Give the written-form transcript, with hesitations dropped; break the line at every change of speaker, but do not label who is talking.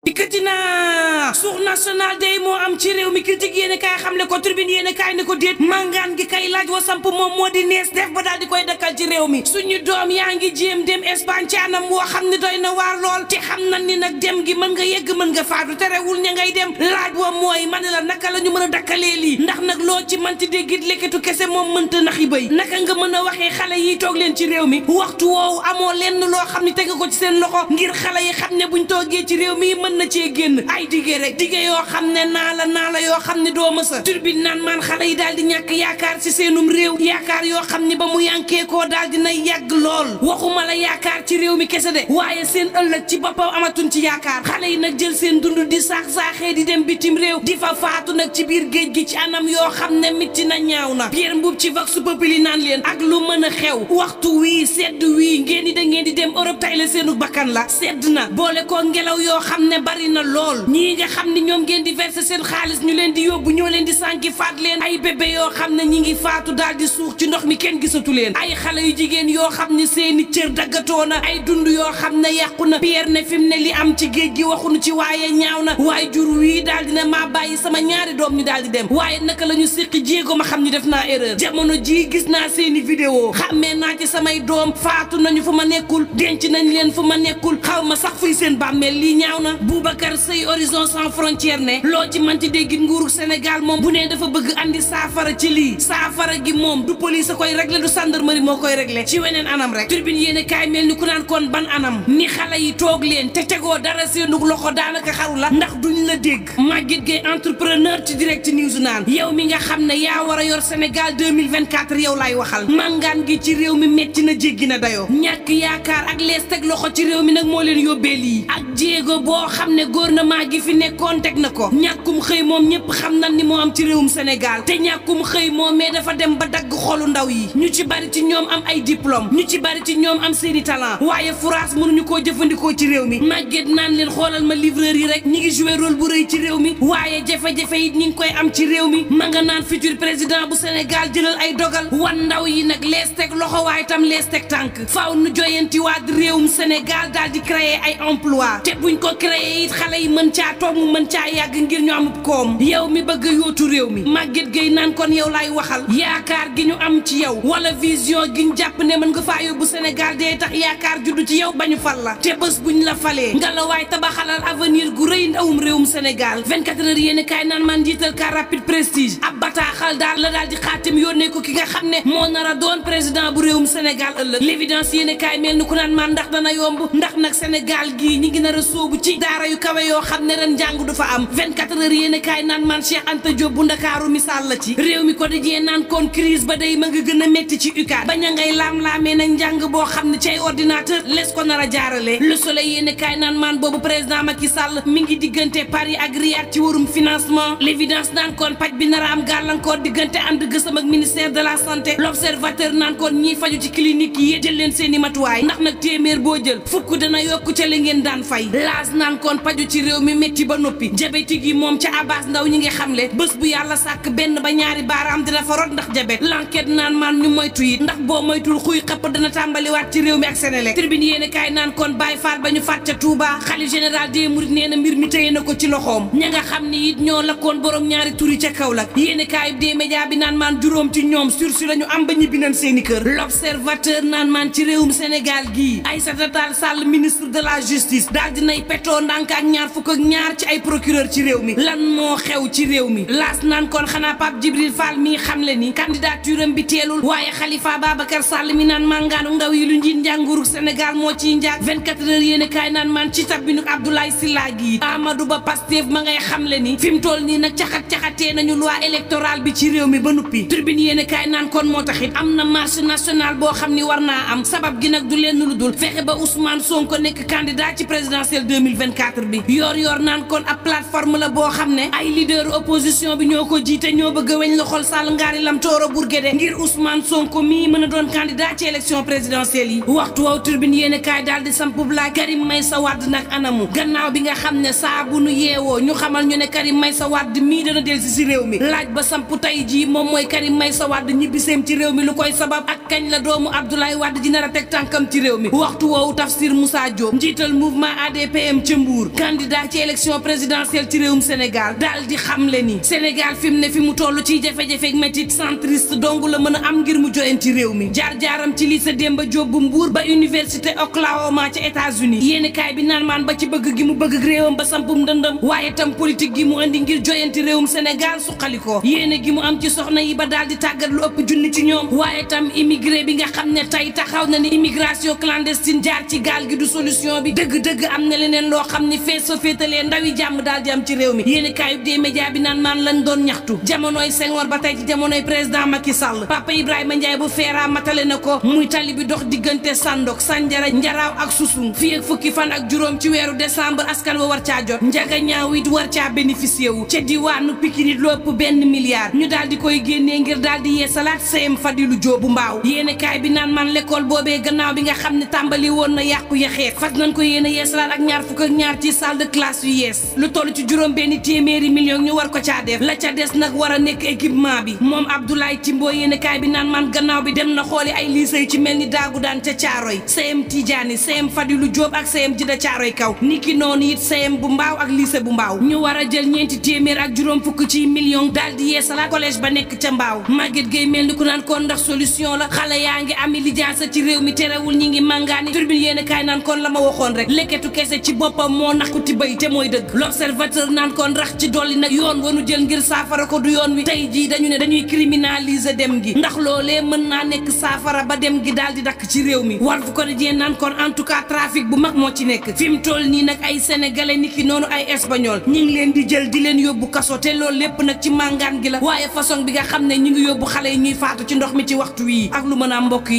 dikkati na source national day moo am ci réew mi critique yéen kaay xam le ko tribune yéen kaay ne ko déet màngaan gi kay laaj wa samp moom moo di nees def ba daal di koy dakkal ci réew mi suñu doom yaa ngi jéem dem Espagne ci anam woo xam ne doy na waar lool te xam na ni nag dem gi mën nga yegg mën nga faatu terewul ña ngay dem laaj wa mooy ma ne la naka la ñu mën a dakkalee lii ndax nag loo ci manti déggit lekketu kese moom mënta naxi bëy naka nga mën a waxee xale yi toog leen ci réew mi waxtu woowu amoo lenn loo xam ne teg ko ci seen loxo ngir xale yi xam ne buñ toogee ci réew mi na cee génn ay dige rek dige yoo xam ne naa la yoo xam ne doo mësa turbine naan maan xale yi daal di ñàkk yaakaar ci seenum réew yaakaar yoo xam ne ba mu yankee koo daal di nay yàgg lool waxuma la yaakaar ci réew mi kese de waaye seen ëllëg ci boppam amatuñ ci yaakaar xale yi nag jël seen dund di saax-saaxee di dem bitim réew di fa faatu nag ci biir géej gi ci anam yoo xam ne mitti na ñaaw na Pierre Mboup ci Vox Populi naan leen ak lu mën a xew waxtu wii sedd wii ngeen di dem Europe tay la seenu bakkan la sedd na boole ko ngelaw yoo xam ne bari na lool ñii nga xam ni ñoom ngeen di verser seen xaalis ñu leen di yóbbu ñoo leen di sànki faat leen ay bébé yoo xam ne ñi ngi faatu daal di suux ci ndox mi kenn gisatu leen ay xale yu jigéen yoo xam ne seeni cër daggatoo na ay dund yoo xam ne yàqu na Pierre ne fi mu ne li am ci géej gi waxuñu ci waaye ñaaw na waaye jur wii daal dina maa bàyyi sama ñaari doom ñu daal di dem waaye naka la ñu séqi jéego ma xam ni def naa erreur jamono ji gis naa seeni vidéo xàmmee naa ci samay doom faatu nañu fu ma nekkul denc nañ leen fu ma nekkul xaw ma sax fuy seen bàmmeel lii ñaaw na Boubacar Seye Horizon sans frontières ne loo ci manti déggit nguuru Sénégal moom bu ne dafa bëgg andi saafara ci lii saafara gi moom du police a koy régler du gendarmerie moo koy régler ci weneen anam rek turbine yéene kaay mel ni ku naan kon ban anam ni xale yi toog leen te tegoo dara seenu loxo daanaka xaru la ndax duñ la dégg Maguette Gueye entrepreneur ci direct news naan yow mi nga xam ne yaa war a yor Sénégal 2024 yow laay waxal màngaan gi ci réew mi metti na jéggi na dayoo ñàkk yaakaar ak lees teg loxo ci réew mi nag moo leen yóbbee lii ak jéego boo xam ne gouvernement gi fi nekkoon teg na ko ñàkkum xëy moom ñëpp xam na ni moo am ci réewum Sénégal te ñàkkum xëy moom mais dafa dem ba dagg xolu ndaw yi ñu ci bari ci ñoom am ay diplôme ñu ci bari ci ñoom am seeni talent waaye furaas mënuñu koo jëfandikoo ci réew mi màgget naan leen xoolal ma livreur yi rek ñi ngi joué rôle bu rëy ci réew mi waaye jafe-jafe yi ñi ngi koy am ci réew mi ma nga naan futur président bu Sénégal jëlal ay dogal wan ndaw yi nag lees teg loxo waaye tam lees teg tànk faaw nu joyanti waat réewum Sénégal daal di créer ay emploi te buñ ko créer it xale yi mën caa toog mu mën caa yàgg ngir ñu amub koom yow mi bëgg a yóotu réew mi Maguette Gueye naan kon yow laay waxal yaakaar gi ñu am ci yow wala vision gi ñu jàpp ne mën nga faa yóbbu Sénégal dee tax yaakaar juddu ci yow bañu fal la te bés buñ la falee nga la waay tabaxalal avenir gu rëy ndawum réewum Sénégal 24 heures yéen kaay naan man jiital car rapide prestige ab bataaxal daal la daal di xaatim yónnee ko ki nga xam ne moo nar a doon président bu réewum Sénégal ëllëg l'évidence yéen kaay mel ni ku naan man ndax dana yomb ndax nag Sénégal gii ñi ngi nar a sóobu ci daara yu kawe yoo xam ne ren njàng du fa am 24 heures yéen kaay naan man Cheikh Anta Diop bu Ndakaaru misaal la ci réew mi ko dajee naan kon crise ba day ma nga gën a métti ci UCAD bañ a ngay laam-laamee nag njàng boo xam ne ci ay ordinateur les ko nar a jaarale Le Soleil yéen kaay naan man boobu président Macky Sall mi ngi diggante Paris ak Riyad ci warum financement l'évidence naan kon paj bi nar a am gàllankoor diggante ànd gësam ak ministère de la santé l'observateur naan kon ñiy faju ci clinique yi jël leen seeni matuwaay ndax nag téeméer boo jël fukk dana yokku ca li ngeen daan fay laas naan kon paju ci réew mi métti ba noppi diabétique yi moom ca Abbas Ndaw ñi ngi xamle bés bu yàlla sàkk benn ba ñaari baaraam dina fa rot ndax diabète l'enquête naan maan ñu moytu it ndax boo moytul xuy xapp dana tàmbaliwaat ci réew mi ak Sénélec tribune yéene kaay naan kon Baye Fall ba ñu faat ca Touba xalif général des Mourides nee na mbir mi téye na ko ci loxoom ña nga xam ni it ñoo lakkoon borom ñaari turi ca Kaolack yéene kaay des médias bi naan maan juróom ci ñoom sursis lañu am ba ñibbi nañ seeni kër l'observateur naan maan ci réewum Sénégal gii Aïssata Tall Sall ministre de la justice daal dinay petoo ndànk ak ñaar fukk ak ñaar ci ay procureur ci réew mi lan moo xew ci réew mi laas naan kon xanaa Pape Djibril Fall mii xamle ni candidature am bi teelul waaye Khalifa Babacar Sall mi naan màngaanu ndaw yi lu njiit njànguru Sénégal moo ciy njaag 24 heures yéene kaay naan man ci tabinu Abdoulaye Sylla gi Amadou Ba Pastef ma ngay xamle ni fi mu toll nii nag caxatee nañu loi électorale bi ci réew mi ba nuppi tribune yéene kaay naan kon moo taxit am na marche nationale boo xam ni war naa am sabab gi nag du leen lu dul fexe ba Ousmane Sonko nekk candidat ci présidentielle 2024 bi yor naan kon ab plateforme la boo xam ne ay leader opposition bi ñoo ko jiite ñoo bëgg a weñ la xol Sall ngaari lam tooro Bourguédé ngir Ousmane Sonko mii mën a doon candidat ci élection présidentielle yi waxtu woowu Tribune yéen kaay daal di samp laaj Karim Meïssa Wade nag anamu gannaaw bi nga xam ne saa bu nu yeewoo ñu xamal ñu ne Karim Meïssa Wade mii dana delsi si réew mi laaj ba samp tey jii moom mooy Karim Meïssa Wade ñibbiseem ci réew mi lu koy sabab ak kañ la doomu Abdoulaye Wade di nar a teg tànkam ci réew mi waxtu woowu Tafsir Moussa Diop njiital mouvement ADPM ca Mbour candidat ci élection présidentielle ci réewum Sénégal daal di xamle ni Sénégal fi mu ne fi mu toll ci jafe-jafe ak métit centriste dong la mën a am ngir mu joleen ci réew mi jaar-jaaram ci lycée Demba Diop bu Mbour ba université Oklahoma ca États-Unis yéeni kaay bi naan maan ba ci bëgg gi mu bëgg réewam ba sampum ndëndëm waaye tam politique gi mu andi ngir joyanti réewum Sénégal suqalikoo yéene gi mu am ci soxna yi ba daal di tàggat lu ëpp junni ci ñoom waaye tam immigré bi nga xam ne tey taxaw na ni immigration clandestine jaar ci gaal gi du solution bi dëgg-dëgg am na leneen loo xam ni fees fa féetalee ndawi jàmm daal di am ci réew mi yéeni kaayub des médias bi naan maan lañ doon ñaxtu jamonoy Senghor ba tey ci jamonoy président Macky Sall Papa Ibrahima Ndiaye bu feera matale na ko muy tali bi dox diggante Sandok Sandiara Njaraaw ak Susung fii ak fukki fan ak juróom ci weeru décembre askan wa war caa jot njaga ñaaw it war caa bénéficié wu ca diwaanu Pikine it lu ëpp benn milliard ñu daal di koy génnee ngir daal di yeesalaat CM Fadilou Diop bu Mbaaw yéene kaay bi naan man l'école boobee gannaaw bi nga xam ne tàmbali woon na yàqu yaxeet fas nañ ko yéene yeesalaat ak ñaar fukk ak ñaar ci salle de classe yu yees lu toll ci juróom benn téeméeri million ñu war ko caa def la ca des nag war a nekk équipement bi moom Abdoulaye Timbo yéene kaay bi naan man gannaaw bi dem na xooli ay lycée yu ci mel ni daagu daan ca Caaroy CM Tidiane CM Fadilou Diop ak CM Jida Caaroy kaw niki noonu it CM bu Mbaaw ak lycée bu Mbaaw ñu war a jël ñeenti téeméer ak juróom fukk ci million daal di yeesalaat collège ba nekk ca Mbaaw Maguette Gueye mel ni ku naan kon ndax solution la xale yaa ngi ami lijaasa ci réew mi terewul ñi ngi màngaani Tribune yéene kaay naan kon la ma waxoon rek lekketu kese ci boppam moo naquti bay te mooy dëgg L'Observateur naan kon rax ci dolli nag yoon wanu jël ngir saafara ko du yoon wi tey jii dañu ne dañuy criminaliser dem gi ndax loolee mën naa nekk saafara ba dem gi daal di dakk ci réew mi Walf Quotidien naan kon en tout cas trafic bu mag moo ci nekk fi mu toll nii nag ay sénégalais niki noonu ay espagnol ñi ngi leen di jël di leen yóbbu kaso te loolu lépp nag ci màngaan gi la waaye façon bi nga xam ne ñi ngi yóbbu xale yi ñuy faatu ci ndox mi ci waxtu wii ak lu mën a mbokk yi